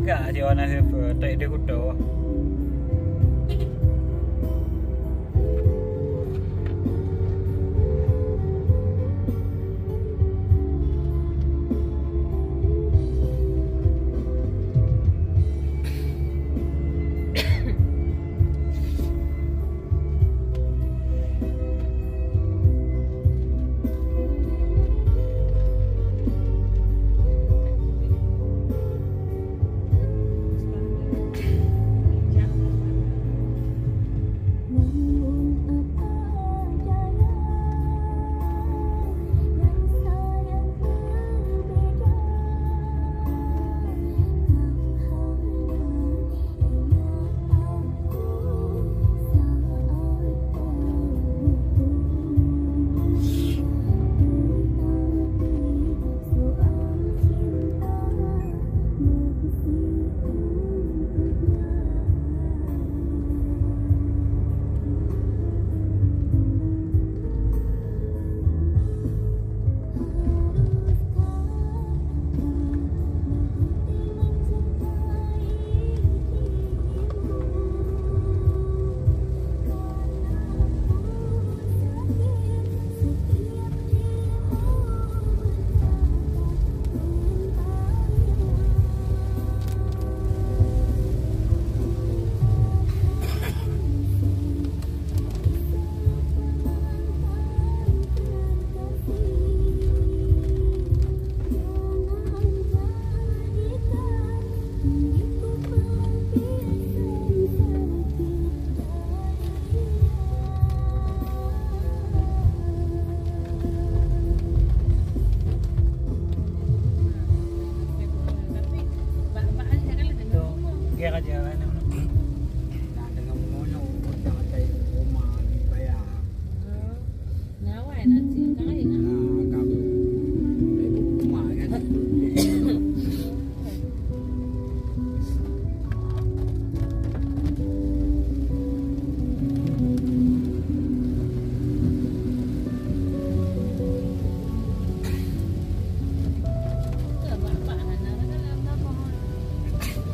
agak je warna silver, tak dia kuda.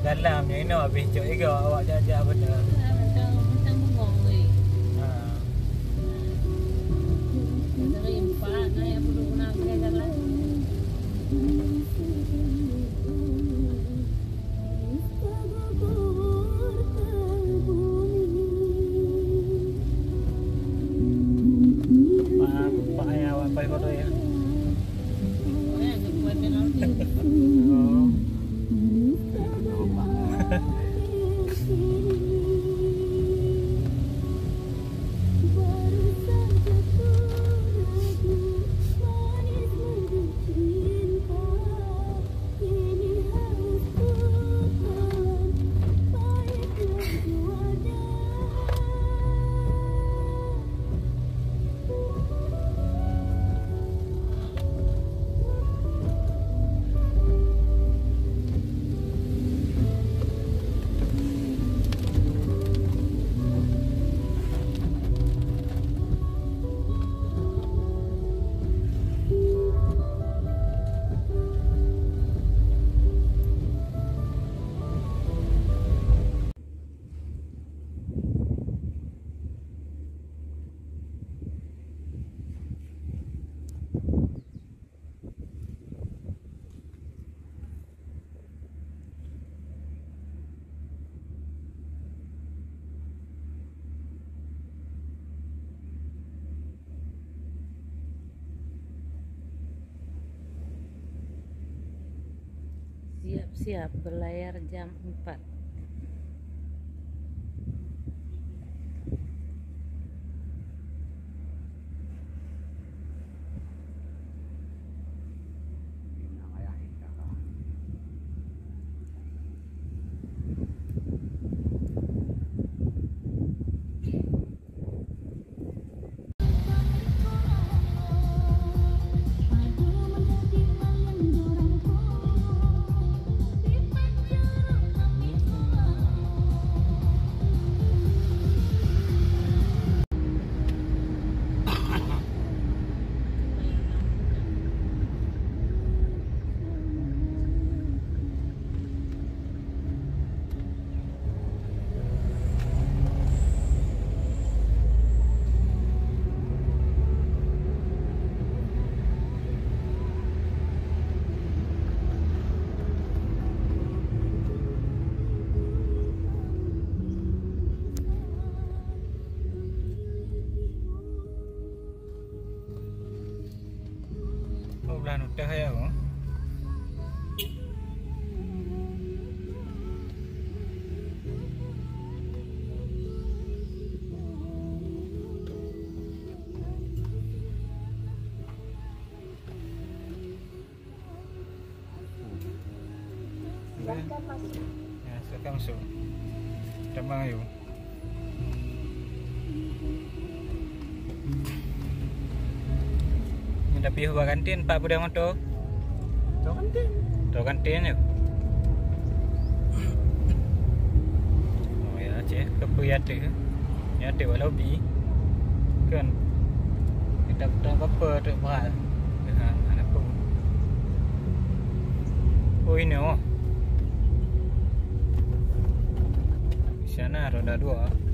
Dalam yang ini habis cok ego awak jajak benda. Macam bengong ni. Ha. Dari empat saya perlu nak jalan. Pak ayah awak pai foto ya. Oh ya, buat penalti. Oh. Siap-siap berlayar jam 4. dah ya. Silakan masuk. Ya, silakan masuk. Tambang ayo. Ni dah pergi buat kantin Pak Budaya Motor. Tahu kantin. Tahu kantin yuk. Oh ya, cik. Kepa ya ada. Ya ada buat lobby. Kan. Kita tak apa-apa tu berat. Ada pun. Oh ini oh. Di sana roda 2.